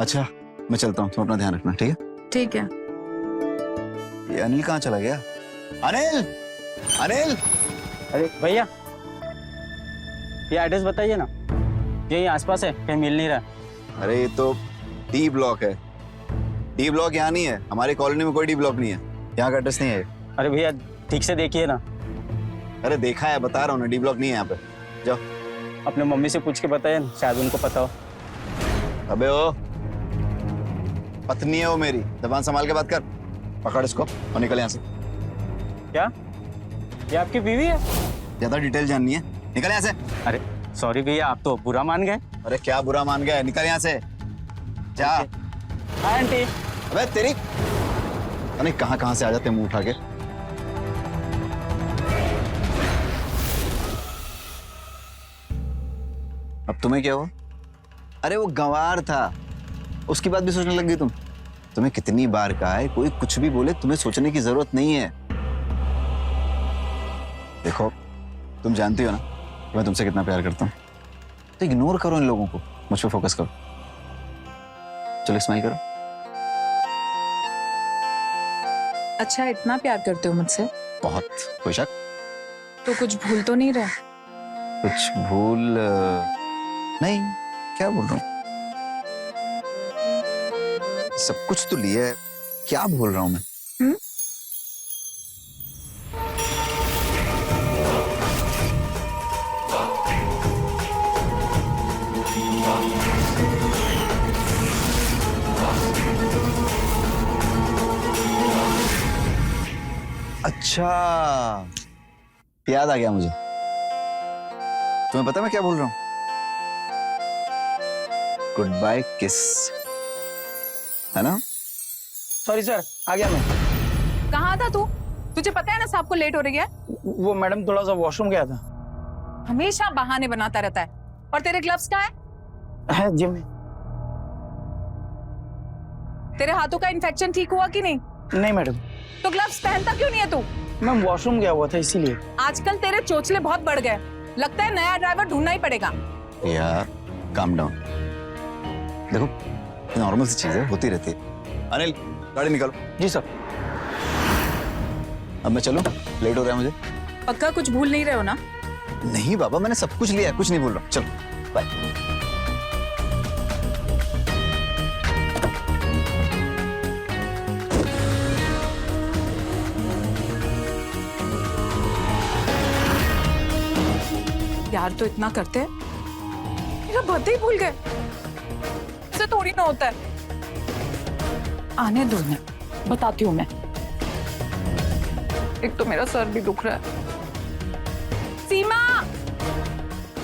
अच्छा मैं चलता हूँ, तुम अपना ध्यान रखना, ठीक है? ठीक है। ये अनिल कहाँ चला गया? अनिल, अनिल! अरे भैया, ये एड्रेस बताइए ना, यही आसपास है, कहीं मिल नहीं रहा। अरे ये तो डी ब्लॉक है। डी ब्लॉक यहाँ नहीं है, हमारी कॉलोनी में कोई डी ब्लॉक नहीं है, यहाँ का एड्रेस नहीं है। अरे भैया ठीक से देखिए ना। अरे देखा है, बता रहा हूँ ना, डी ब्लॉक नहीं है यहाँ पे। जाओ। अपने मम्मी से पूछ के बताइए ना, शायद उनको पता हो। अबे ओ, पत्नी है वो मेरी, जबान संभाल के बात कर। पकड़ इसको और निकल यहाँ से। क्या ये आपकी बीवी है? ज्यादा डिटेल जाननी है, निकल यहाँ से। अरे सॉरी भैया, आप तो बुरा मान गए। अरे क्या बुरा मान गया, निकल यहाँ से जा। हाँ आंटी। अबे तेरी, अरे कहाँ कहाँ से आ जाते मुंह उठा के। अब तुम्हें क्या हुआ? अरे वो गंवार था, उसकी बात भी सोचने लग गई तुम। तुम्हें कितनी बार कहा है, कोई कुछ भी बोले तुम्हें सोचने की जरूरत नहीं है। देखो तुम जानती हो ना मैं तुमसे कितना प्यार करता हूँ, तो इग्नोर करो इन लोगों को, मुझ पर फोकस करो। चलो स्माइल करो। अच्छा इतना प्यार करते हो मुझसे? बहुत। कोई शक? तो कुछ भूल तो नहीं रहे? कुछ भूल नहीं, क्या बोल रहा हूँ, सब कुछ तो लिया है, क्या बोल रहा हूँ मैं? अच्छा याद आ गया मुझे। तुम्हें पता मैं क्या बोल रहा हूँ? गुड बाय किस, है ना? सॉरी सर, आ गया मैं। कहाँ था तू? तुझे पता है ना साहब को लेट हो रही है। वो मैडम थोड़ा सा वॉशरूम गया था। हमेशा बहाने बनाता रहता है। और तेरे ग्लव्स कहाँ है? जिम में। तेरे हाथों का इन्फेक्शन ठीक हुआ कि नहीं? नहीं मैडम। तो ग्लव्स पहनता क्यों नहीं है तू? मैम वॉशरूम गया हुआ था इसीलिए। आजकल तेरे चोचले बहुत बढ़ गए, लगता है नया ड्राइवर ढूंढना ही पड़ेगा। यार काम डाउन, देखो नॉर्मल सी चीज है, होती रहती है। अनिल गाड़ी निकालो। जी सर। अब मैं चलूं, लेट हो रहा है मुझे। पक्का कुछ भूल नहीं रहे हो ना? नहीं बाबा, मैंने सब कुछ लिया है, कुछ नहीं बोल रहा। चलो बाय। यार तो इतना करते हैं, मेरा बर्थडे ही भूल गए, इससे थोड़ी ना होता है। आने दो ना, बताती हूँ मैं। एक तो मेरा सर भी दुख रहा है। सीमा,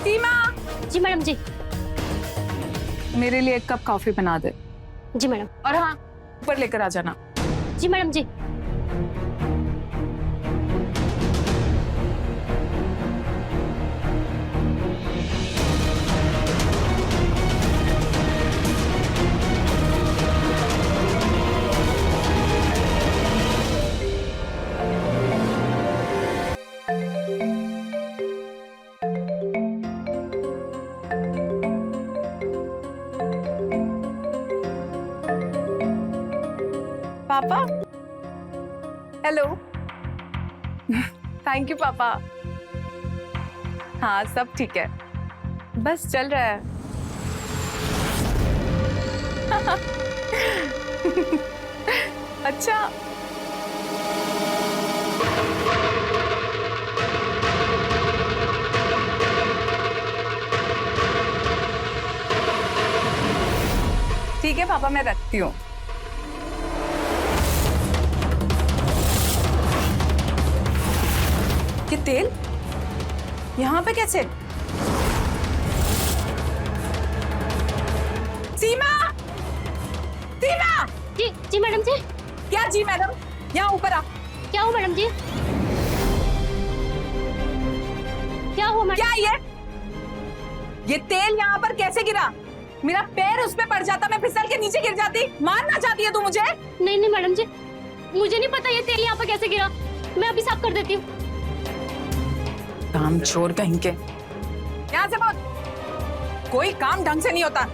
सीमा। जी मैडम जी। मेरे लिए एक कप कॉफी बना दे। जी मैडम। और हाँ, ऊपर लेकर आ जाना। जी मैडम जी। पापा, हेलो। थैंक यू पापा। हाँ सब ठीक है, बस चल रहा है। अच्छा ठीक है पापा, मैं रखती हूँ। ये तेल यहाँ पे कैसे? सीमा, सीमा। जी जी मैडम जी। क्या जी मैडम? यहाँ ऊपर आ। क्या हुआ मैडम जी? क्या हुआ मैडम? क्या ये तेल यहाँ पर कैसे गिरा? मेरा पैर उस पे पड़ जाता, मैं फिसल के नीचे गिर जाती। मारना चाहती है तू मुझे? नहीं नहीं मैडम जी, मुझे नहीं पता ये तेल यहाँ पर कैसे गिरा। मैं अभी साफ कर देती हूँ। काम चोर कहीं के। यहाँ से बोल, कोई काम ढंग से नहीं होता।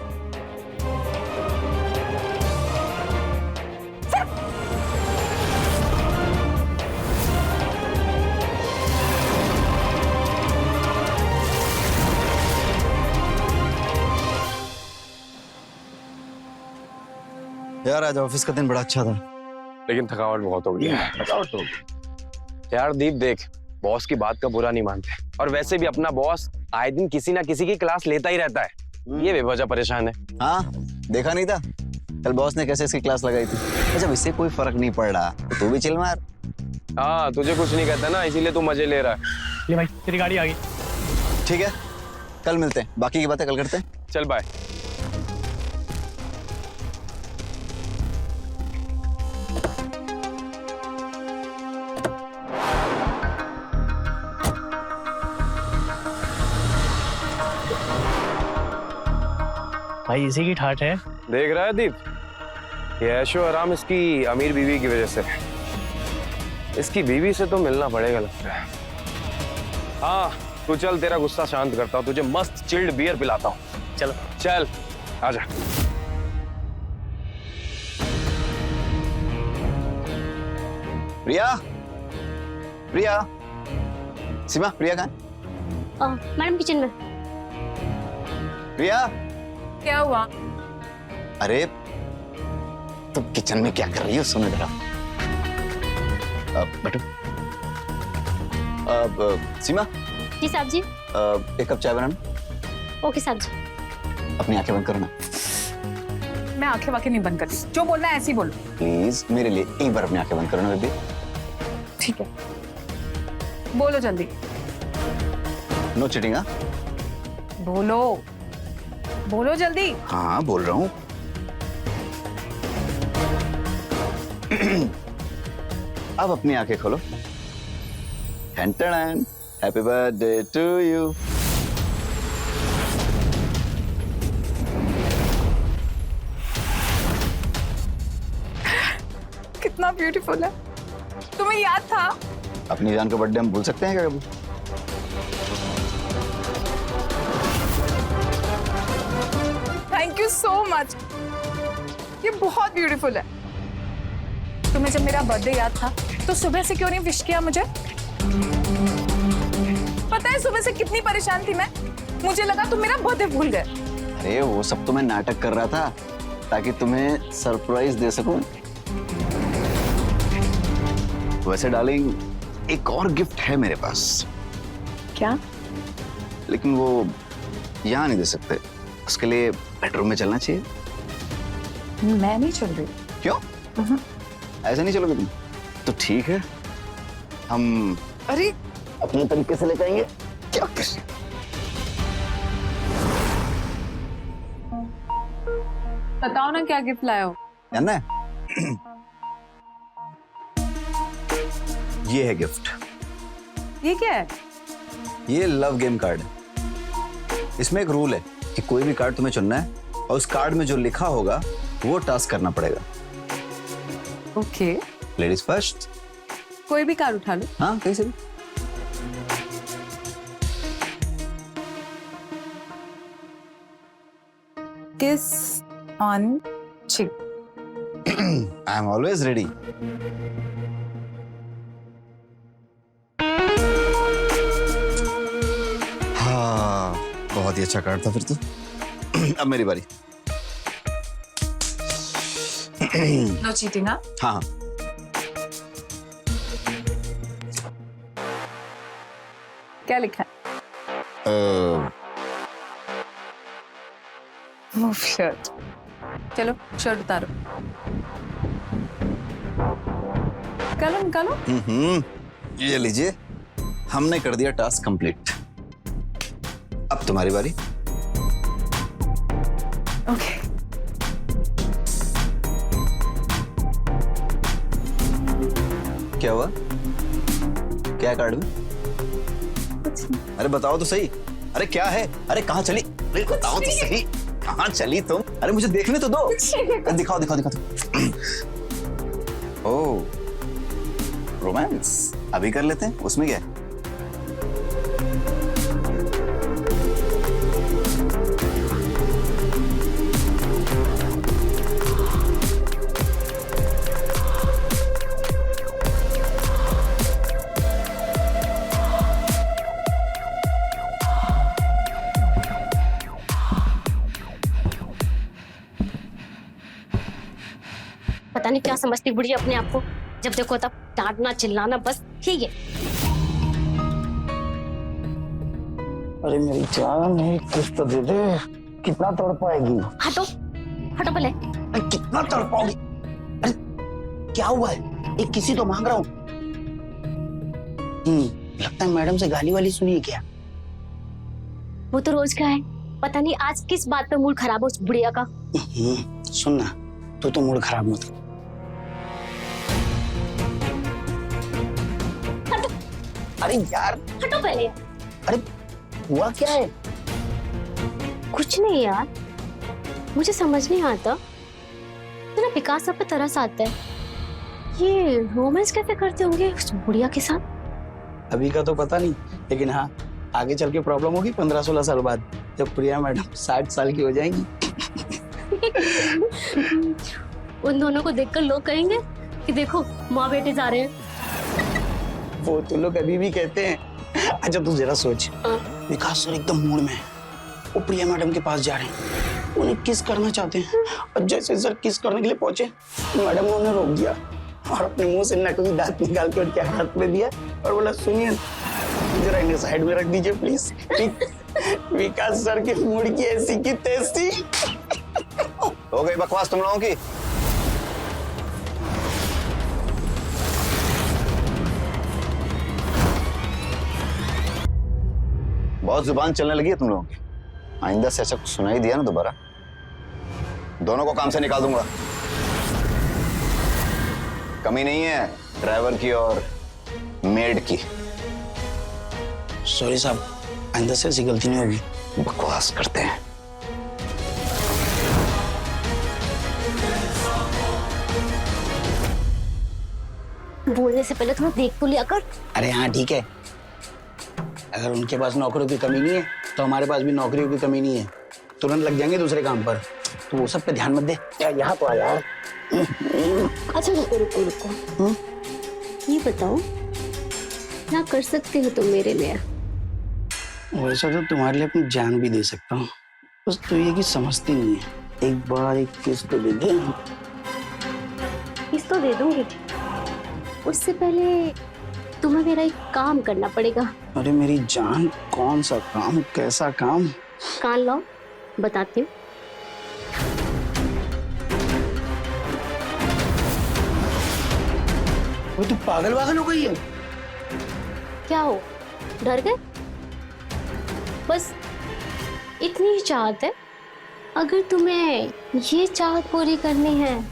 यार आज ऑफिस का दिन बड़ा अच्छा था। लेकिन थकावट बहुत हो गई है। थकावट तो होगी। यार दीप देख, बॉस की बात का बुरा नहीं मानते, और वैसे भी अपना बॉस आए दिन किसी ना किसी की क्लास लेता ही रहता है। ये बेवजह परेशान है। हाँ, देखा नहीं था कल बॉस ने कैसे इसकी क्लास लगाई थी। जब इससे कोई फर्क नहीं पड़ रहा तो तू भी चिल मार। हाँ, तुझे कुछ नहीं कहता ना, इसीलिए तू मजे ले रहा है। ले भाई तेरी गाड़ी आ गई। ठीक है, कल मिलते हैं, बाकी की बातें कल करते हैं। चल बाय। भाई इसी की ठाठ है। देख रहा है दीप, ये ऐशो आराम इसकी अमीर बीवी की वजह से है। इसकी बीवी से तो मिलना पड़ेगा लगता है। हाँ तू चल, तेरा गुस्सा शांत करता हूँ, तुझे मस्त चिल्ड बियर पिलाता हूँ। चलो चल आजा। प्रिया, प्रिया, सीमा, प्रिया कहाँ है? मैडम किचन में। प्रिया, क्या हुआ? अरे तुम किचन में क्या कर रही हो? सुनो जरा। बैठो। सीमा, जी साहब जी। एक कप चाय बनाना। ओके साहब जी। अपनी आंखें बंद करना मैं आंखें वाखें नहीं बंद करती, जो बोलना है ऐसे ही बोलो। प्लीज, मेरे लिए एक बार अपनी आंखें बंद करना बेबी। ठीक है, बोलो जल्दी। No cheating. हाँ बोलो, बोलो जल्दी। हाँ बोल रहा हूँ। अब अपनी आंखें खोलो। Happy birthday to you. कितना ब्यूटीफुल है। तुम्हें याद था? अपनी जान का बर्थडे हम भूल सकते हैं क्या कभी? थैंक यू सो मच, ये बहुत ब्यूटीफुल है। तुम्हें जब मेरा बर्थडे याद था तो सुबह से क्यों नहीं विश किया मुझे? पता है सुबह से कितनी परेशान थी मैं, मुझे लगा तुम मेरा बर्थडे भूल गए। अरे वो सब तो मैं नाटक कर रहा था ताकि तुम्हें सरप्राइज दे सकूं। वैसे डार्लिंग, एक और गिफ्ट है मेरे पास। क्या? लेकिन वो यहाँ नहीं दे सकते, उसके लिए बेडरूम में चलना चाहिए। मैं नहीं चल रही। क्यों? ऐसे नहीं चलोगे तुम? तो ठीक है, हम अरे अपने तरीके से लेकर आएंगे। क्या कर? बताओ ना क्या गिफ्ट लाए हो। जानना है? ये है गिफ्ट। ये क्या है? ये लव गेम कार्ड है। इसमें एक रूल है कि कोई भी कार्ड तुम्हें चुनना है और उस कार्ड में जो लिखा होगा वो टास्क करना पड़ेगा। Okay, ladies first. कोई भी कार्ड उठा लो। हाँ, कहीं से भी। किस ऑन चिक। I am always ready. हाँ, बहुत ही अच्छा कार्ड था फिर तो। अब मेरी बारी। No cheating. हाँ, हाँ, क्या लिखा है? Move shirt. चलो शर्ट उतारो। निकालो निकालो। ये लीजिए, हमने कर दिया टास्क कंप्लीट। अब तुम्हारी बारी। ओके। क्या हुआ? क्या है कार्ड में? कुछ नहीं। अरे बताओ तो सही। अरे क्या है? अरे कहाँ चली? अरे बताओ तो सही, कहाँ चली तुम? अरे मुझे देखने तो दो। दिखाओ दिखाओ दिखाओ। ओह, रोमांस अभी कर लेते हैं, उसमें क्या है? क्या समझती बुढ़िया अपने आप को? जब देखो तब डांटना चिल्लाना, बस ठीक है। अरे मेरी जान, एक किस्त तो दे दे। कितना तड़ पाएगी? हटो हटो पहले। अरे कितना तड़ पाओगी? अरे क्या हुआ है? एक किसी तो मांग रहा हूँ। लगता है मैडम से गाली वाली सुनी है क्या? वो तो रोज का है, पता नहीं आज किस बात पे मूड खराब है उस बुढ़िया का। सुन ना, तू तो मूड खराब मत कर। हटो अरे यार, हटो पहले। अरे हुआ क्या है? कुछ नहीं यार, मुझे समझ नहीं आता तो ना विकास सब पे तरस आता है, ये रोमांस कैसे करते होंगे उस बुढ़िया के साथ। अभी का तो पता नहीं, लेकिन हाँ आगे चल के प्रॉब्लम होगी 15-16 साल बाद, जब प्रिया मैडम 60 साल की हो जाएंगी। उन दोनों को देखकर लोग कहेंगे कि देखो माँ बेटे जा रहे हैं। वो तो लोग अभी भी कहते हैं। अच्छा तू जरा सोच, विकास सर एकदम मूड में है, वो प्रिया मैडम के पास जा रहे हैं, उन्हें किस करना चाहते हैं, और जैसे सर किस करने के लिए पहुंचे, मैडम ने उन्हें रोक दिया और अपने मुंह से नकली दांत निकाल के उनके हाथ में दिया और बोला सुनिए जरा इन्हें साइड में रख दीजिए प्लीज। विकास सर के मूड की ऐसी की तैसी। हो गई बकवास तुम लोगों की। बहुत जुबान चलने लगी है तुम लोगों की। आइंदा से ऐसा कुछ सुनाई दिया ना दोबारा, दोनों को काम से निकाल दूंगा। कमी नहीं है ड्राइवर की और मेड की। सॉरी साहब, आइंदा से ऐसी गलती नहीं होगी। बकवास करते हैं। बोलने से पहले थोड़ा देख तो लिया कर। अरे हाँ ठीक है, अगर उनके पास नौकरियों की कमी नहीं है तो हमारे पास भी नौकरियों की कमी नहीं है, तुरंत लग जाएंगे दूसरे काम पर, तो वो सब पे ध्यान मत दे। यहाँ तो आ यार। अच्छा रुको रुको रुको, ये बताओ क्या कर सकते हो तुम मेरे लिए? वैसा तो तुम्हारे लिए अपनी जान भी दे सकता हूँ, बस तू ये कि समझती नहीं है। एक बार एक किस्त तो दे दे। किस तो दे दूंगी, उससे पहले तुम्हें मेरा एक काम करना पड़ेगा। अरे मेरी जान, कौन सा काम, कैसा काम? कान लो बताती हूँ। वो तू पागल वागल हो गई है? क्या हो, डर गए? बस इतनी ही चाहत है, अगर तुम्हें ये चाहत पूरी करनी है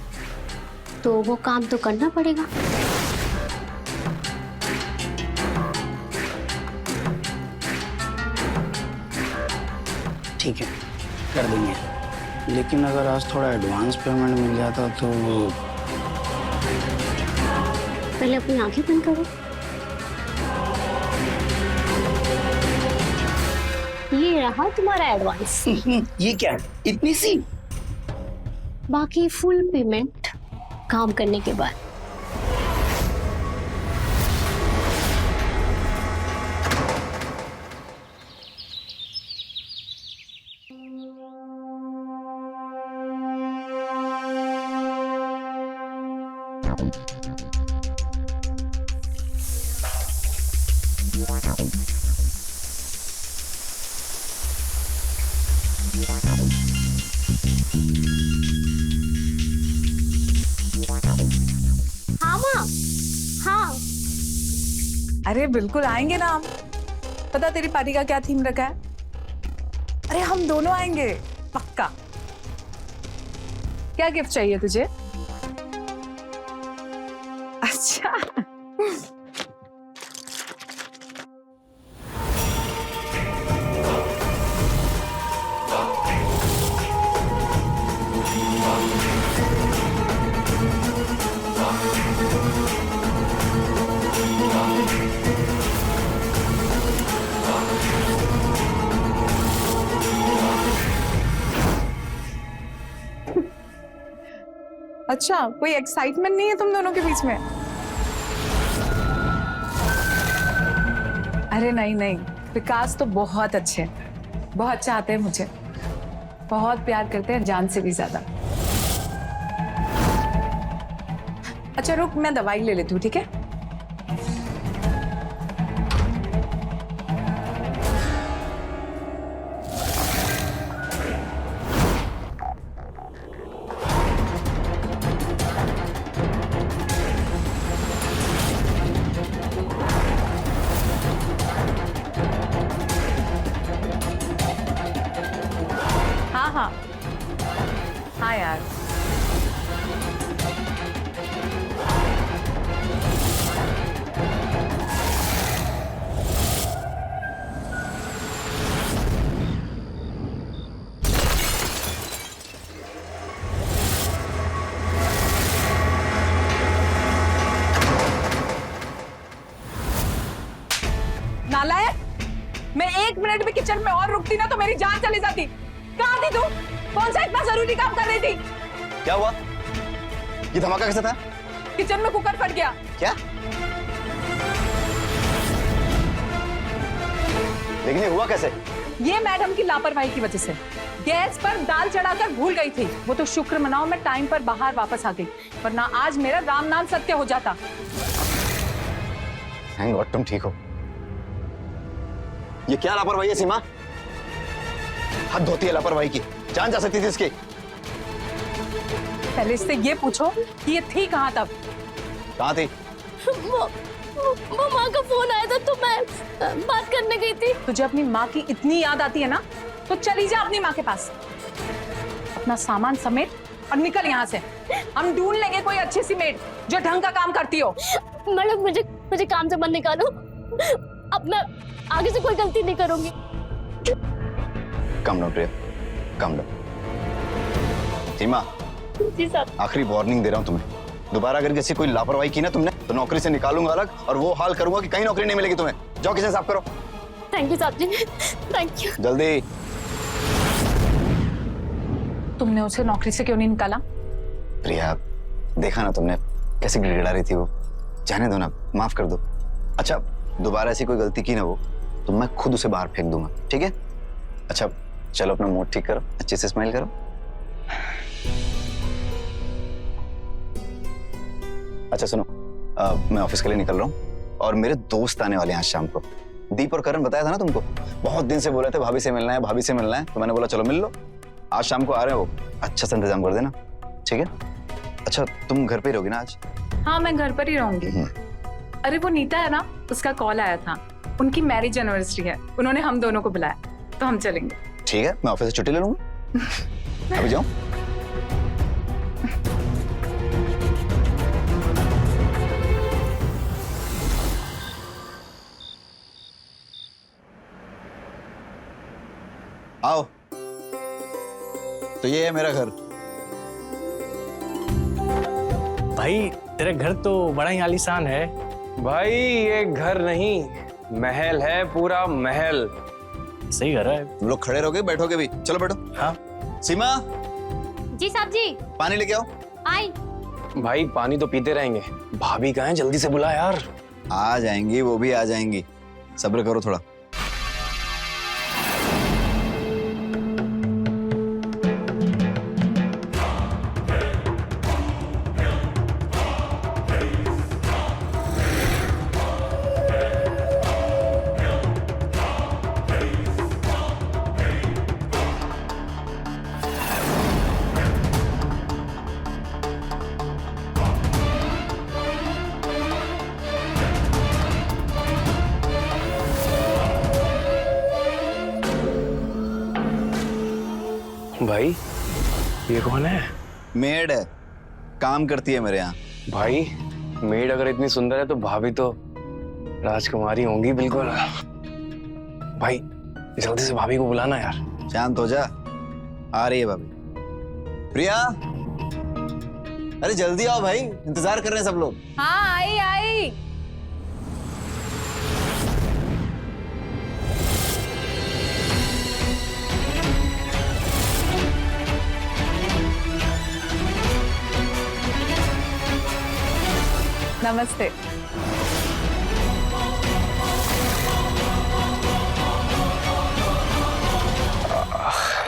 तो वो काम तो करना पड़ेगा। ठीक है कर देंगे, लेकिन अगर आज थोड़ा एडवांस पेमेंट मिल जाता तो। पहले अपनी आंखें बंद करो। ये रहा तुम्हारा एडवांस। ये क्या, इतनी सी? बाकी फुल पेमेंट काम करने के बाद। हाँ माँ, हाँ। अरे बिल्कुल आएंगे ना हम। पता तेरी पार्टी का क्या थीम रखा है? अरे हम दोनों आएंगे पक्का। क्या गिफ्ट चाहिए तुझे? अच्छा अच्छा, कोई एक्साइटमेंट नहीं है तुम दोनों के बीच में? अरे नहीं नहीं, विकास तो बहुत अच्छे हैं, बहुत चाहते हैं मुझे, बहुत प्यार करते हैं, जान से भी ज्यादा। अच्छा रुक, मैं दवाई ले लेती हूँ, ठीक है? हाँ हाँ हाँ यार। नालायक, मैं 1 मिनट भी किचन में और रुकती ना तो मेरी जान चली जाती। कहाँ थी तू? कौन सा इतना जरूरी काम कर रही थी? क्या हुआ? ये धमाका कैसे था? किचन में कुकर फट गया। क्या? लेकिन ये हुआ कैसे? ये मैडम की लापरवाही की वजह से। गैस पर दाल चढ़ाकर भूल गई थी। वो तो शुक्र मनाओ मैं टाइम पर बाहर वापस आ गई, वरना आज मेरा राम नाम सत्य हो जाता। थैंक गॉड तुम ठीक हो। ये क्या लापरवाही है सीमा? हद होती है लापरवाही की, जान जा सकती थी इसकी। पहले इससे ये पूछो कि ये थी कहाँ तब? कहाँ थी? वो माँ का फोन आया था तो मैं बात करने गई थी। तुझे अपनी माँ की इतनी याद आती है ना, तो चली जा अपनी माँ के पास, अपना सामान समेट और निकल यहाँ से। हम ढूंढ लेंगे कोई अच्छी सी मेड जो ढंग का काम करती हो। मैडम मुझे काम से मत निकालो, अब मैं आगे से कोई गलती नहीं करूंगी। कम डाउन प्रिया, कम डाउन। सीमा, जी साहब। आखिरी वार्निंग दे रहा हूँ तुम्हें, दोबारा अगर किसी कोई लापरवाही की ना तुमने तो नौकरी से निकालूंगा अलग, और वो हाल करूंगा कि कहीं नौकरी नहीं मिलेगी तुम्हें। जाओ किचन साफ करो। थैंक यू साहब जी, थैंक यू। जल्दी। तुमने उसे नौकरी से क्यों नहीं निकाला? प्रिया, देखा ना तुमने कैसे गिड़गिड़ा रही थी वो। जाने दो ना, माफ कर दो। अच्छा, दोबारा ऐसी कोई गलती की ना वो तो मैं खुद उसे बाहर फेंक दूंगा, ठीक है? अच्छा चलो अपना मूड ठीक करो, अच्छे से स्माइल करो। अच्छा सुनो, मैं ऑफिस के लिए निकल रहा हूँ और मेरे दोस्त आने वाले हैं आज शाम को। दीप और करण बताया था ना तुमको, बहुत दिन से बोले थे भाभी से मिलना है, भाभी से मिलना है, तो मैंने बोला चलो मिल लो। आज शाम को आ रहे हैं वो, अच्छा सा इंतजाम कर देना, ठीक है? अच्छा तुम घर पे ही रहोगी ना आज? हाँ मैं घर पर ही रहूंगी। अरे वो नीता है ना, उसका कॉल आया था, उनकी मैरिज एनिवर्सरी है, उन्होंने हम दोनों को बुलाया तो हम चलेंगे। ठीक है, मैं ऑफिस से छुट्टी ले लूंगा। अभी जाऊं? आओ, तो ये है मेरा घर। भाई तेरा घर तो बड़ा ही आलीशान है। भाई ये घर नहीं, महल है, पूरा महल। सही घर है। तुम लोग खड़े रहोगे बैठोगे भी? चलो बैठो। हाँ सीमा, जी साहब जी। पानी लेके आओ। आई। भाई पानी तो पीते रहेंगे, भाभी कहाँ है? जल्दी से बुला यार। आ जाएंगी, वो भी आ जाएंगी, सब्र करो थोड़ा। भाई ये कौन है? मेड है, काम करती है मेरे यहाँ। भाई मेड अगर इतनी सुंदर है तो भाभी तो राजकुमारी होंगी बिल्कुल। भाई जल्दी से भाभी को बुलाना यार। शांत हो जा, आ रही है भाभी। प्रिया, अरे जल्दी आओ भाई, इंतजार कर रहे हैं सब लोग। हाँ आई आई। नमस्ते।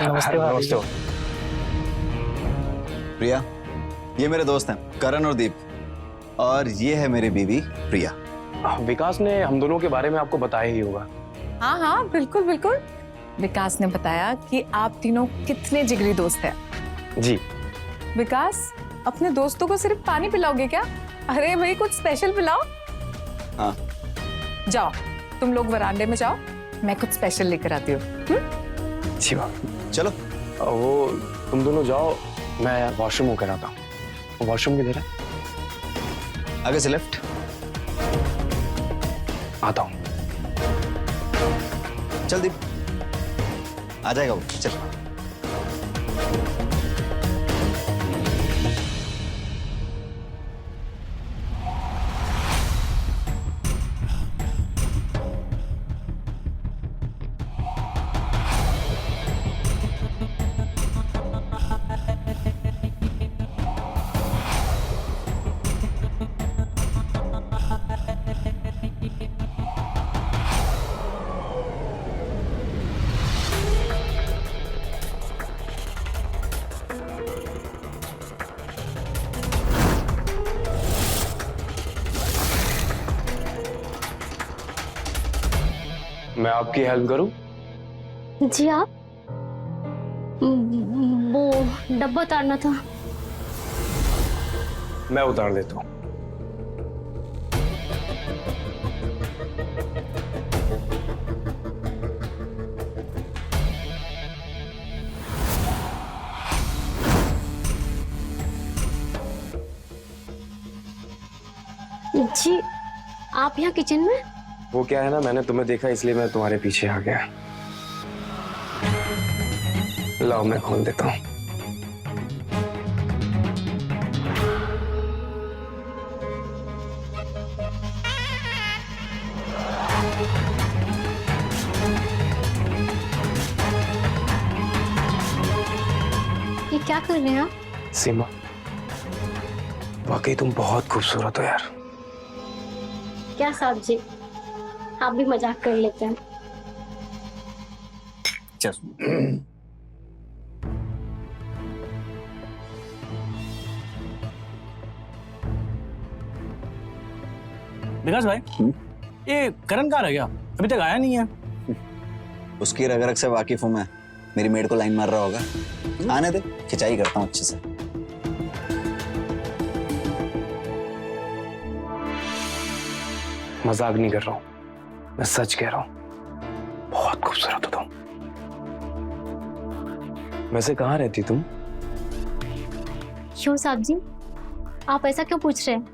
नमस्ते भाभी। नमस्ते। प्रिया, ये मेरे दोस्त हैं करण और दीप। और ये है मेरी बीवी प्रिया। विकास ने हम दोनों के बारे में आपको बताया ही होगा। हाँ हाँ बिल्कुल बिल्कुल। विकास ने बताया कि आप तीनों कितने जिगरी दोस्त हैं। जी। विकास, अपने दोस्तों को सिर्फ पानी पिलाओगे क्या? अरे भाई कुछ स्पेशल पिलाओ। हाँ। जाओ, तुम लोग वरांडे में जाओ, मैं कुछ स्पेशल लेकर आती हूँ। अच्छी बात। चलो। वो तुम दोनों जाओ, मैं वॉशरूम होकर आता हूँ। वॉशरूम किधर है? आगे से लेफ्ट। आता हूँ। चल दीप, आ जाएगा वो, चल। मैं आपकी हेल्प करूं? जी आप? वो डब्बा उतारना था। मैं उतार देता हूं। जी आप यहाँ किचन में? वो क्या है ना, मैंने तुम्हें देखा इसलिए मैं तुम्हारे पीछे आ गया। लाओ मैं खोल देता हूँ। ये क्या कर रहे हैं आप? सीमा, वाकई तुम बहुत खूबसूरत हो यार। क्या साहब जी, आप भी मजाक कर लेते हैं। चल। विकास भाई, ये करण कहाँ रह गया? अभी तक आया नहीं है। उसकी रग रग से वाकिफ हूं मैं। मेरी मेड को लाइन मार रहा होगा। आने दे, खिंचाई करता हूँ अच्छे से। मजाक नहीं कर रहा हूँ, मैं सच कह रहा हूँ। बहुत खूबसूरत हो तुम। वैसे कहाँ रहती तुम? क्यों साहब जी, आप ऐसा क्यों पूछ रहे हैं?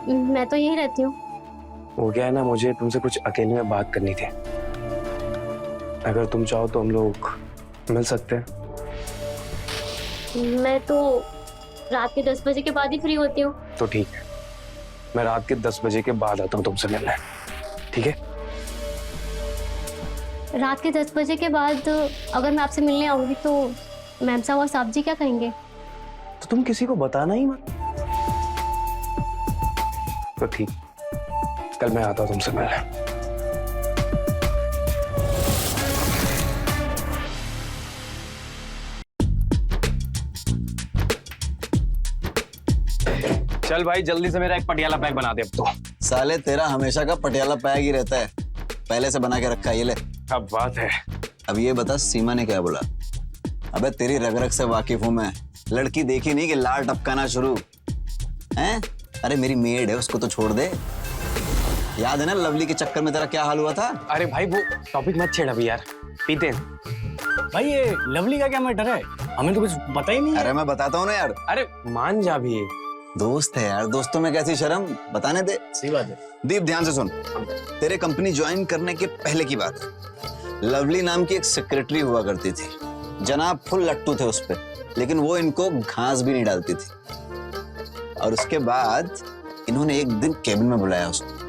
मैं तो यहीं रहती हूँ। वो क्या है ना, मुझे तुमसे कुछ अकेले में बात करनी थी। अगर तुम चाहो तो हम लोग मिल सकते हैं। मैं तो रात के 10 बजे के बाद ही फ्री होती हूँ। तो ठीक है, मैं रात के 10 बजे के बाद आता हूँ तुमसे मिलने। ठीक है? रात के 10 बजे के बाद अगर मैं आपसे मिलने आऊंगी तो मैम साहब और साहब जी क्या कहेंगे? तो तुम किसी को बताना ही मत। तो ठीक, कल मैं आता हूँ तुमसे मिलने। चल भाई, जल्दी से मेरा एक पटियाला पैक बना दे अब तो। साले तेरा हमेशा का पटियाला पैक ही रहता है, पहले से बना के रखा है। ये ले। अब बात है। अब ये बता, सीमा ने क्या बोला? अबे तेरी रग रग से वाकिफ हूं मैं। लड़की देखी नहीं कि लाल टपकाना शुरू हैं? अरे मेरी मेड है, उसको तो छोड़ दे। याद है ना लवली के चक्कर में तेरा क्या हाल हुआ था? अरे भाई वो टॉपिक मत छेड़ अभी यार, पीते हैं। भाई ये लवली का क्या मैटर है? हमें तो कुछ पता ही नहीं है। अरे मैं बताता हूँ ना यार। अरे मान जा भी। दोस्त है यार, दोस्तों में कैसी शर्म, बताने दे। सही बात है। दीप ध्यान से सुन, तेरे कंपनी ज्वाइन करने के पहले की बात है। लवली नाम की एक सेक्रेटरी हुआ करती थी। जनाब फुल लट्टू थे उस पे, लेकिन वो इनको घास भी नहीं डालती थी। और उसके बाद इन्होंने एक दिन केबिन में बुलाया उसको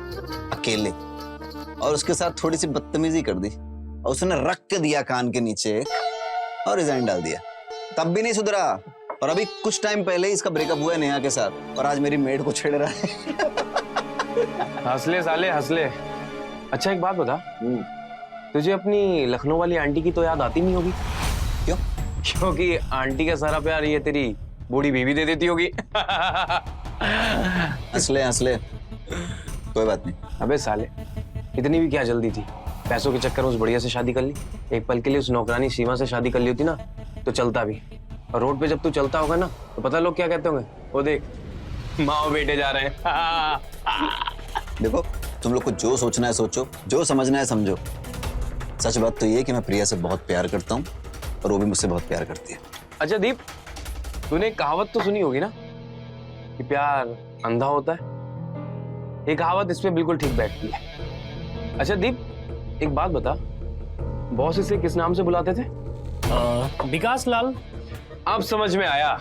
अकेले, और उसके साथ थोड़ी सी बदतमीजी कर दी, और उसने रख के दिया कान के नीचे और रिजाइन डाल दिया। तब भी नहीं सुधरा, और अभी कुछ टाइम पहले ही इसका ब्रेकअप हुआ है नेहा के साथ, और आज मेरी मेड को छेड़ रहा है। हंसले साले हंसले। अच्छा एक बात बता, तुझे अपनी लखनऊ वाली आंटी की तो याद आती नहीं होगी? क्यों? क्योंकि आंटी का सारा प्यार ये तेरी बूढ़ी बीवी दे देती होगी। हंस ले कोई बात नहीं। अबे साले, इतनी भी क्या जल्दी थी? पैसों के चक्कर में उस बढ़िया से शादी कर ली। एक पल के लिए उस नौकरानी सीमा से शादी कर ली होती ना तो चलता भी। और रोड पे जब तू चलता होगा ना तो पता लोग क्या कहते होंगे, वो देख माँ बेटे जा रहे हैं। देखो, तुम लोग को जो सोचना है सोचो, जो समझना है समझो। सच बात तो ये है कि मैं प्रिया से बहुत प्यार करता हूँ और वो भी मुझसे बहुत प्यार करती है। अच्छा दीप, तूने एक कहावत तो सुनी होगी ना कि प्यार अंधा होता है। ये कहावत इस पे बिल्कुल ठीक बैठती है। अच्छा दीप, एक बात बता, बॉस इसे किस नाम से बुलाते थे? विकास लाल। अब समझ में आया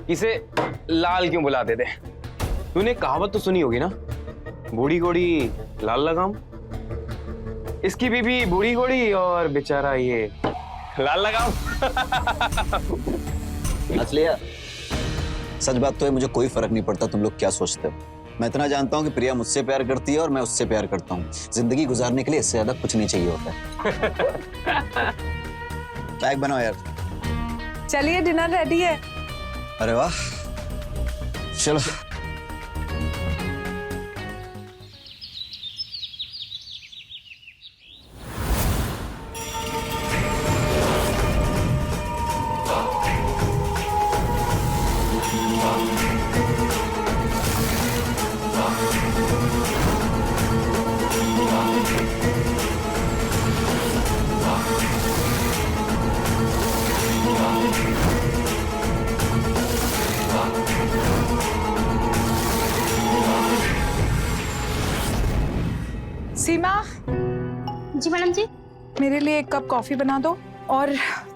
इसे लाल क्यों बुलाते थे। तूने एक कहावत तो सुनी होगी ना, बूढ़ी घोड़ी लाल लगाम। इसकी बीबी बूढ़ी घोड़ी और बेचारा ये लाल लगाम। असलिया, सच बात तो है, मुझे कोई फर्क नहीं पड़ता तुम लोग क्या सोचते हो। मैं इतना जानता हूँ कि प्रिया मुझसे प्यार करती है और मैं उससे प्यार करता हूँ। जिंदगी गुजारने के लिए इससे ज्यादा कुछ नहीं चाहिए होता है। बैग बनाओ यार। चलिए, डिनर रेडी है। अरे वाह, चलो। सीमा, जी मैडम जी। मेरे लिए एक कप कॉफी बना दो और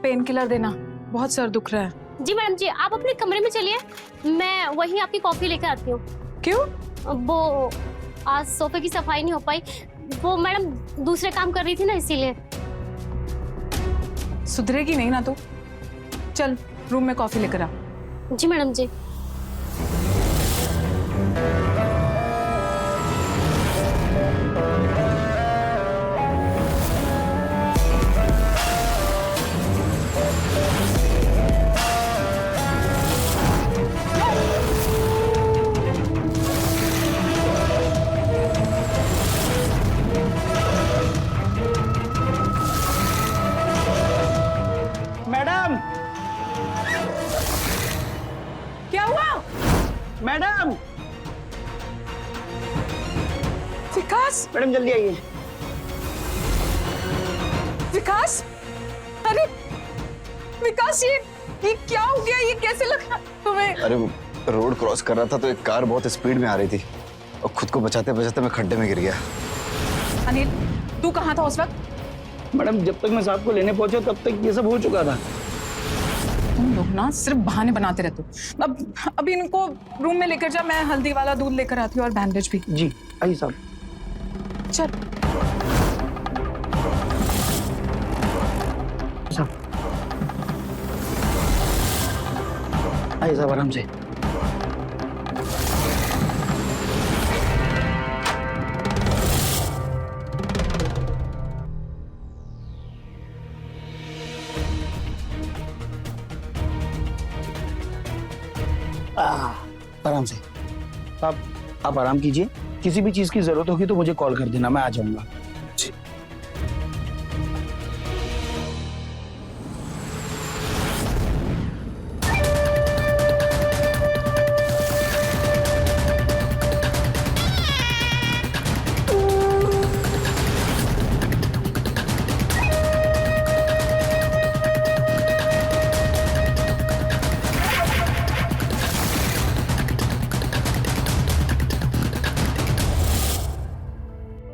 पेन किलर देना, बहुत सर दुख रहा है। जी मैडम जी, आप अपने कमरे में चलिए, मैं वहीं आपकी कॉफी लेकर आती हूँ। क्यों? वो आज सोफे की सफाई नहीं हो पाई, वो मैडम दूसरे काम कर रही थी ना, इसीलिए। सुधरेगी नहीं ना तू? चल रूम में कॉफी लेकर आ। जी मैडम जी। मैडम, क्या हुआ? मैडम, विकास, मैडम जल्दी आइए। विकास, अरे विकास, ये क्या हो गया? ये कैसे लगा तुम्हें? अरे वो रोड क्रॉस कर रहा था तो एक कार बहुत स्पीड में आ रही थी और खुद को बचाते बचाते मैं खड्डे में गिर गया। अनिल, तू कहाँ था उस वक्त? मैडम, जब तक मैं साहब को लेने पहुंचा तब तक ये सब हो चुका था। तुम लोग ना सिर्फ बहाने बनाते रहते हो। अब इनको रूम में लेकर जा, मैं हल्दी वाला दूध लेकर आती हूँ और बैंडेज भी। जी आइए साहब। चल। साहब आइए साहब, आराम से। आराम से। आप आराम कीजिए, किसी भी चीज की जरूरत होगी तो मुझे कॉल कर देना, मैं आ जाऊंगा। जी।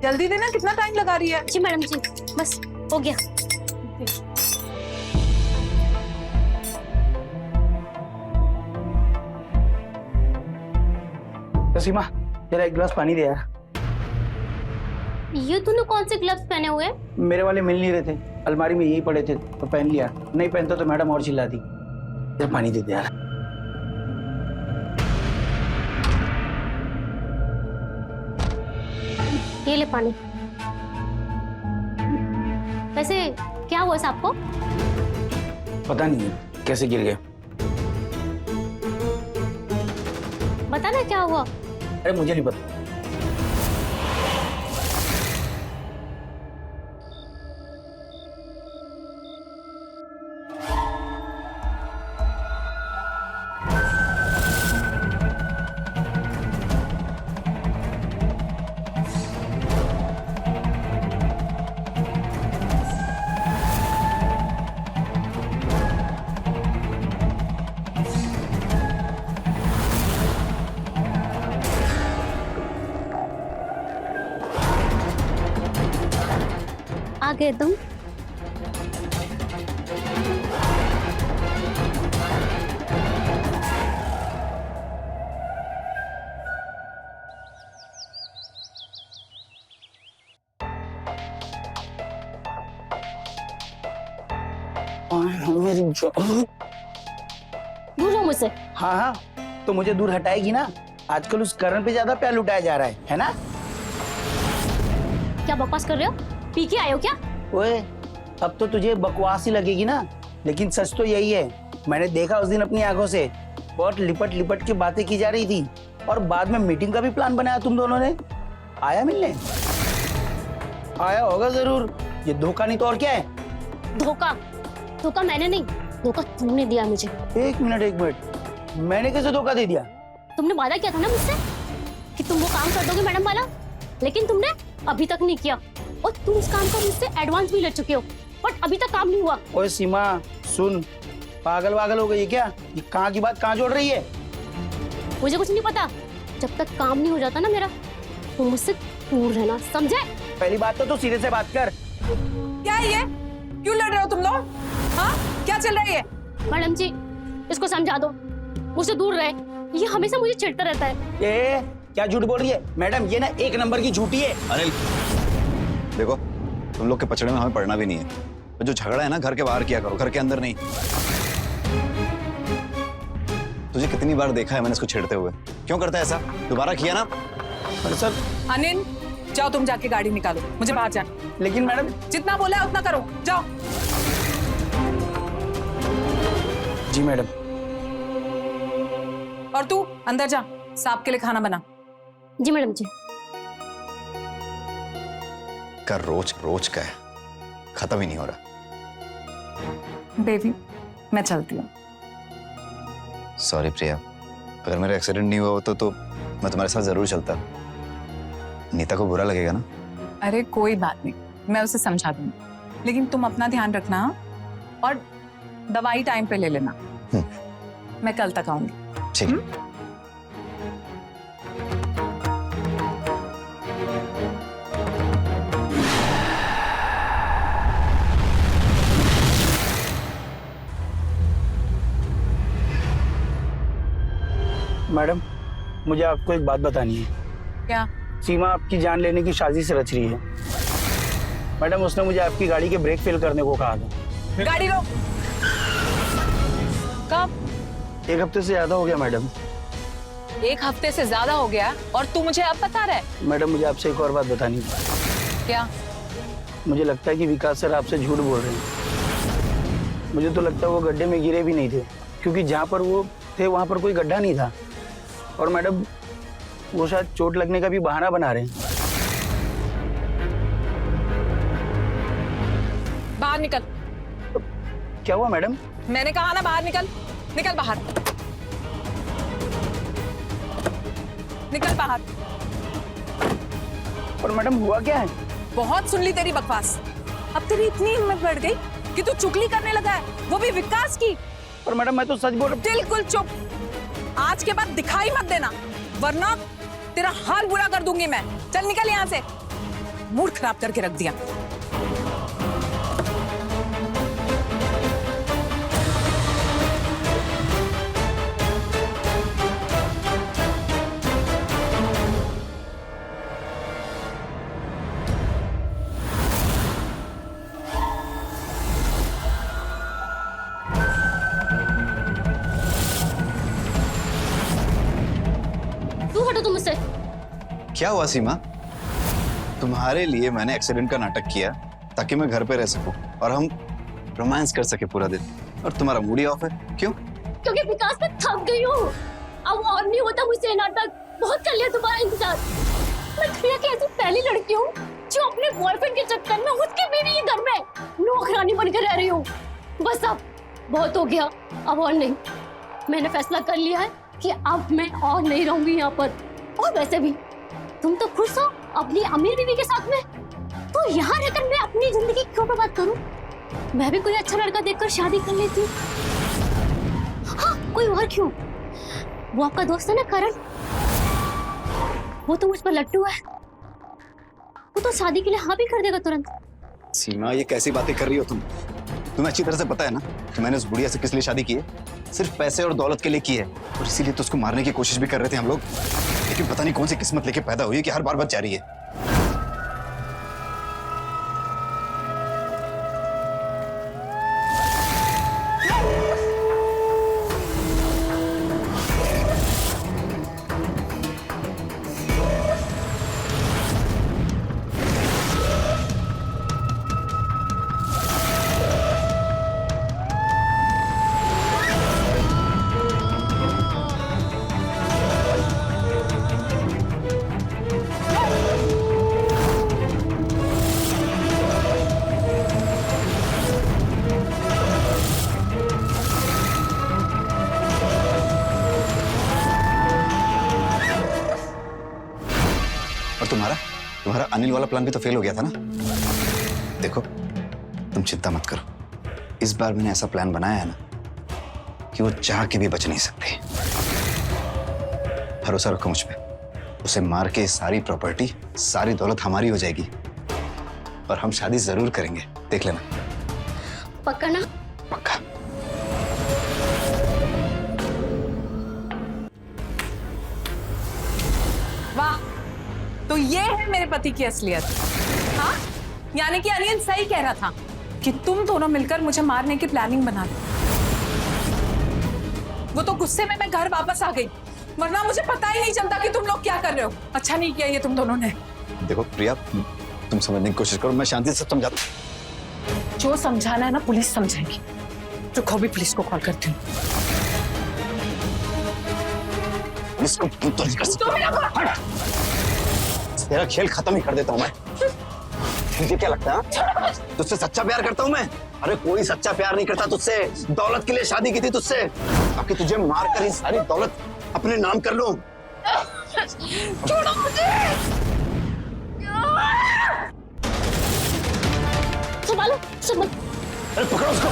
जल्दी देना, कितना टाइम लगा रही है? जी मैडम जी, बस हो गया। सीमा, जरा एक गिलास पानी दे यार। ये दोनों कौन से ग्लव्स पहने हुए हैं? मेरे वाले मिल नहीं रहे थे, अलमारी में यही पड़े थे तो पहन लिया। नहीं पहनता तो मैडम और चिल्लाती। जरा पानी दे दे यार। ये ले पानी। वैसे क्या हुआ साहब को? पता नहीं कैसे गिर गए। बता ना क्या हुआ। अरे मुझे नहीं पता। आ गए तुम। मेरी दूर हो मुझसे। हाँ हाँ, तो मुझे दूर हटाएगी ना। आजकल उस करण पे ज्यादा प्यार लुटाया जा रहा है ना? क्या बकवास कर रहे हो? पी के आए हो क्या? ओए, अब तो तुझे बकवास ही लगेगी ना, लेकिन सच तो यही है। मैंने देखा उस दिन अपनी आंखों से, बहुत लिपट लिपट के बातें की जा रही थी, और बाद में मीटिंग का भी प्लान बनाया तुम दोनों ने। आया मिलने? आया होगा जरूर, ये धोखा नहीं तो और क्या है? धोखा? धोखा मैंने नहीं, धोखा तुमने दिया मुझे। एक मिनट, मैंने कैसे धोखा दे दिया? तुमने वादा किया था ना मुझसे कि तुम वो काम कर दोगे मैडम वाला, लेकिन तुमने अभी तक नहीं किया, और तुम उस काम का मुझसे एडवांस भी ले चुके हो, बट अभी तक काम नहीं हुआ। ओए सीमा सुन, पागल वागल हो गई है क्या? ये कहाँ की बात कहाँ जोड़ रही है? मुझे कुछ नहीं पता। जब तक काम नहीं हो जाता ना मेरा, तो मुझसे दूर रहना, समझे? पहली बात तो सीधे से बात कर। क्या है ये? क्यों लड़ रहे हो तुम लोग? हाँ, क्या चल रहा है ये? मैडम जी, इसको समझा दो, मुझसे दूर रहे। ये हमेशा मुझे चिढ़ता रहता है। ये क्या झूठ बोल रही है मैडम? ये ना एक नंबर की झूठी है। अनिल देखो, तुम लोग के पचड़े में हमें पड़ना भी नहीं है। जो झगड़ा है ना, घर के बाहर किया करो, घर के अंदर नहीं। तुझे कितनी बार देखा है मैंने इसको छेड़ते हुए? क्यों करता है ऐसा? दोबारा किया ना? पर सर, अनिल, जाओ तुम जाके गाड़ी निकालो, मुझे बाहर जाना। लेकिन मैडम। जितना बोला है उतना करो, जाओ। जी मैडम। और तू अंदर जा, साहब के लिए खाना बना। जी मैडम जी। कर रोज रोज का है, खत्म ही नहीं हो रहा। बेबी, मैं चलती हूँ। सॉरी प्रिया, अगर मेरा एक्सीडेंट नहीं हुआ होता तो मैं तुम्हारे साथ जरूर चलता। नीता को बुरा लगेगा ना? अरे कोई बात नहीं, मैं उसे समझा दूंगी, लेकिन तुम अपना ध्यान रखना, और दवाई टाइम पे ले लेना। मैं कल तक आऊंगी। ठीक है। मैडम, मुझे आपको एक बात बतानी है। क्या? सीमा आपकी जान लेने की साजिश रच रही है। मैडम, उसने मुझे आपकी गाड़ी के ब्रेक फेल करने को कहा था। गाड़ी रोक। कब? एक हफ्ते से ज्यादा हो गया मैडम। एक हफ्ते से ज्यादा हो गया और तू मुझे अब बता रहा है? मैडम, मुझे आपसे एक और बात बतानी है। क्या? मुझे लगता है कि विकास सर आपसे झूठ बोल रहे हैं। मुझे तो लगता है वो गड्ढे में गिरे भी नहीं थे, क्योंकि जहाँ पर वो थे वहाँ पर कोई गड्ढा नहीं था। और मैडम, वो शायद चोट लगने का भी बहाना बना रहे हैं। बाहर निकल। क्या हुआ मैडम? मैंने कहा ना बाहर निकल। निकल बाहर, निकल बाहर। पर मैडम, हुआ क्या है? बहुत सुन ली तेरी बकवास। अब तेरी इतनी हिम्मत बढ़ गई कि तू चुगली करने लगा है, वो भी विकास की। पर मैडम, मैं तो सच बोल रहा हूँ। बिल्कुल चुप। आज के बाद दिखाई मत देना, वरना तेरा हाल बुरा कर दूंगी मैं। चल निकल यहाँ से। मूड खराब करके रख दिया। तू हटो तुम मुझसे। क्या हुआ सीमा? तुम्हारे लिए मैंने एक्सीडेंट का नाटक किया ताकि मैं घर पे रह सकूं और हम रोमांस कर सके पूरा दिन, और तुम्हारा मूड ही ऑफ है। क्यों? क्योंकि विकास में थक गई हूँ। अब और नहीं होता मुझसे ये नाटक। बहुत कर लिया तुम्हारा इंतजार। मैं दुनिया की ऐसी पहली लड़की हूँ जो अपने बॉयफ्रेंड के चक्कर में उसकी बीवी के घर में नौकरानी बनकर रह रही हूँ। बस अब बहुत हो गया, अब और नहीं। मैंने फैसला कर लिया है कि अब मैं और नहीं रहूंगी यहाँ पर। और वैसे भी तुम तो खुश हो अपनी अमीर बीवी के साथ में, तो यहाँ रहकर मैं अपनी जिंदगी क्यों बर्बाद करूँ? मैं भी कोई अच्छा लड़का देखकर शादी कर लेती हूँ। हाँ, कोई और क्यों? वो आपका दोस्त है ना करण, वो तो मुझ पर लट्टू है। वो तो शादी के लिए हाँ भी कर देगा तुरंत। सीमा, ये कैसी बातें कर रही हो तुम? तुम्हें अच्छी तरह से पता है ना कि मैंने उस बुढ़िया से किस लिए शादी की है? सिर्फ पैसे और दौलत के लिए की है, और इसीलिए तो उसको मारने की कोशिश भी कर रहे थे हम लोग। लेकिन पता नहीं कौन सी किस्मत लेके पैदा हुई है कि हर बार बच जा रही है। और तुम्हारा अनिल वाला प्लान भी तो फेल हो गया था ना। देखो, तुम चिंता मत करो। इस बार मैंने ऐसा प्लान बनाया है ना कि वो चाह के भी बच नहीं सकते। भरोसा रखो मुझ पे। उसे मार के सारी प्रॉपर्टी, सारी दौलत हमारी हो जाएगी, और हम शादी जरूर करेंगे। देख लेना। पक्का ना? पक्का। वाह, तो ये है मेरे पति की असलियत। हाँ, यानी कि अनियन सही कह रहा था कि तुम दोनों मिलकर मुझे मारने की प्लानिंग बना ली। वो तो गुस्से में मैं घर वापस आ गई, वरना मुझे पता ही नहीं चलता कि तुम लोग क्या कर रहे हो। अच्छा नहीं किया ये तुम दोनों ने। देखो प्रिया, तुम समझने की कोशिश करो, मैं शांति से समझाता हूं। जो समझाना है ना पुलिस समझेगी। रुको, भी पुलिस को कॉल करती हूँ। पुलिस को तुम तो नहीं कर सकते। तेरा खेल खत्म ही कर देता हूं मैं। तुझे क्या लगता है तुझसे सच्चा प्यार करता हूं मैं? अरे कोई सच्चा प्यार नहीं करता तुझसे। दौलत के लिए शादी की थी तुझसे, ताकि तुझे मार कर ही सारी दौलत अपने नाम कर लूं। छोड़ो मुझे। संभालो, संभालो। अरे पकड़ो उसको।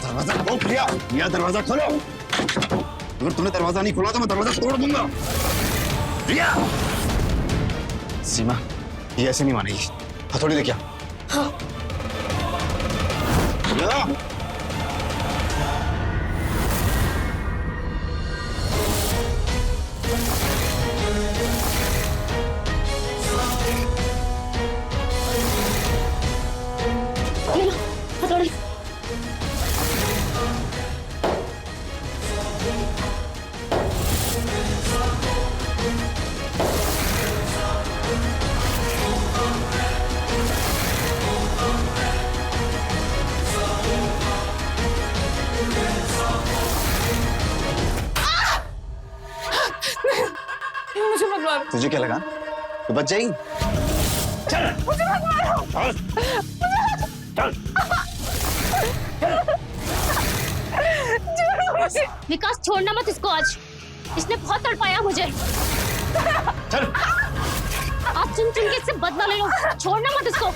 दरवाजा खोल प्रिया, प्रिया दरवाजा खोलो। अगर तूने दरवाजा नहीं खोला तो मैं दरवाजा तोड़ दूंगा। प्रिया। सीमा, ये ऐसे नहीं मानेगी। हथौड़ी दे क्या? हाँ। प्रिया। ये लो, हथौड़ी। मुझे मत मारो। तुझे क्या लगा तू बच जाएगी? चल मुझे मत मारो। चल छोड़ो मुझे। विकास, छोड़ना मत इसको आज। इसने बहुत तड़पाया मुझे। चल। आप चुन चुन के इससे बदला ले लो। छोड़ना मत इसको।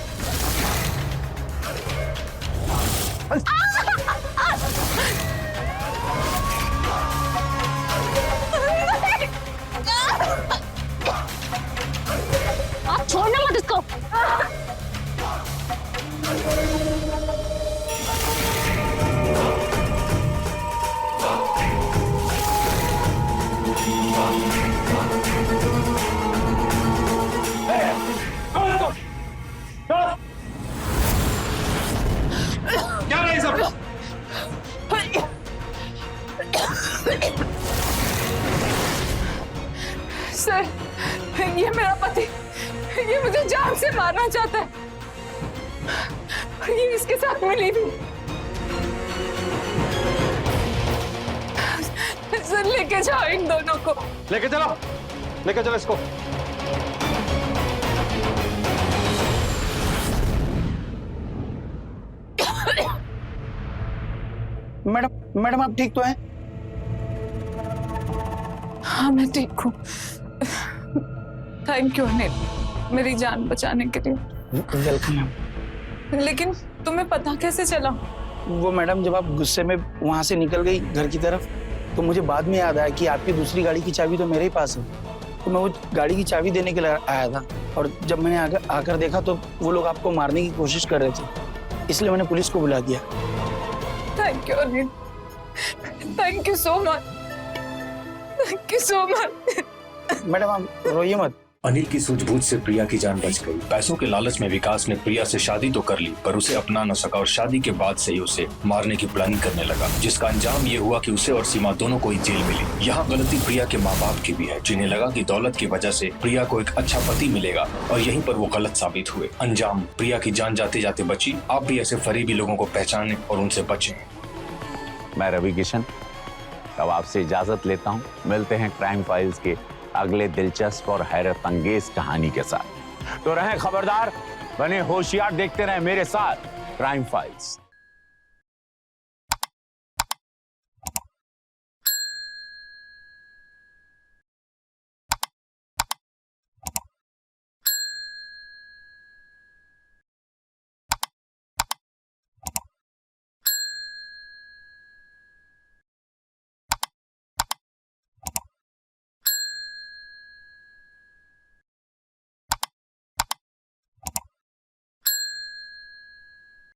आप छोड़ना मत इसको। क्या रहा है सब? ये मुझे जान से मारना चाहता है और ये इसके साथ मिली भी। सर लेके जाओ इन दोनों को। लेके चलो इसको। मैडम आप ठीक तो हैं? हाँ मैं ठीक हूँ। थैंक यू अनिल, मेरी जान बचाने के लिए। Welcome ma'am. लेकिन तुम्हें पता कैसे चला? वो मैडम जब आप गुस्से में वहां से निकल गई घर की तरफ, तो मुझे बाद में याद आया कि आपकी दूसरी गाड़ी की चाबी तो मेरे ही पास है। तो मैं वो गाड़ी की चाबी देने के लिए आया था, और जब मैंने आकर देखा तो वो लोग आपको मारने की कोशिश कर रहे थे, इसलिए मैंने पुलिस को बुला दिया। Thank you Anil, thank you so much, thank you so much. Madam आप रोइए मत। अनिल की सूझबूझ से प्रिया की जान बच गई। पैसों के लालच में विकास ने प्रिया से शादी तो कर ली, पर उसे अपना न सका और शादी के बाद से ही उसे मारने की प्लानिंग करने लगा, जिसका अंजाम ये हुआ कि उसे और सीमा दोनों को ही जेल मिली। यहाँ गलती प्रिया के माँ बाप की भी है, जिन्हें लगा कि दौलत की वजह से प्रिया को एक अच्छा पति मिलेगा, और यहीं पर वो गलत साबित हुए। अंजाम, प्रिया की जान जाते जाते बची। आप भी ऐसे फरीबी लोगों को पहचाने और उनसे बचें। मैं रवि किशन अब आपसे इजाजत लेता हूं। मिलते हैं क्राइम फाइल्स के अगले दिलचस्प और हैरत अंगेज कहानी के साथ। तो रहें खबरदार, बने होशियार, देखते रहें मेरे साथ क्राइम फाइल्स।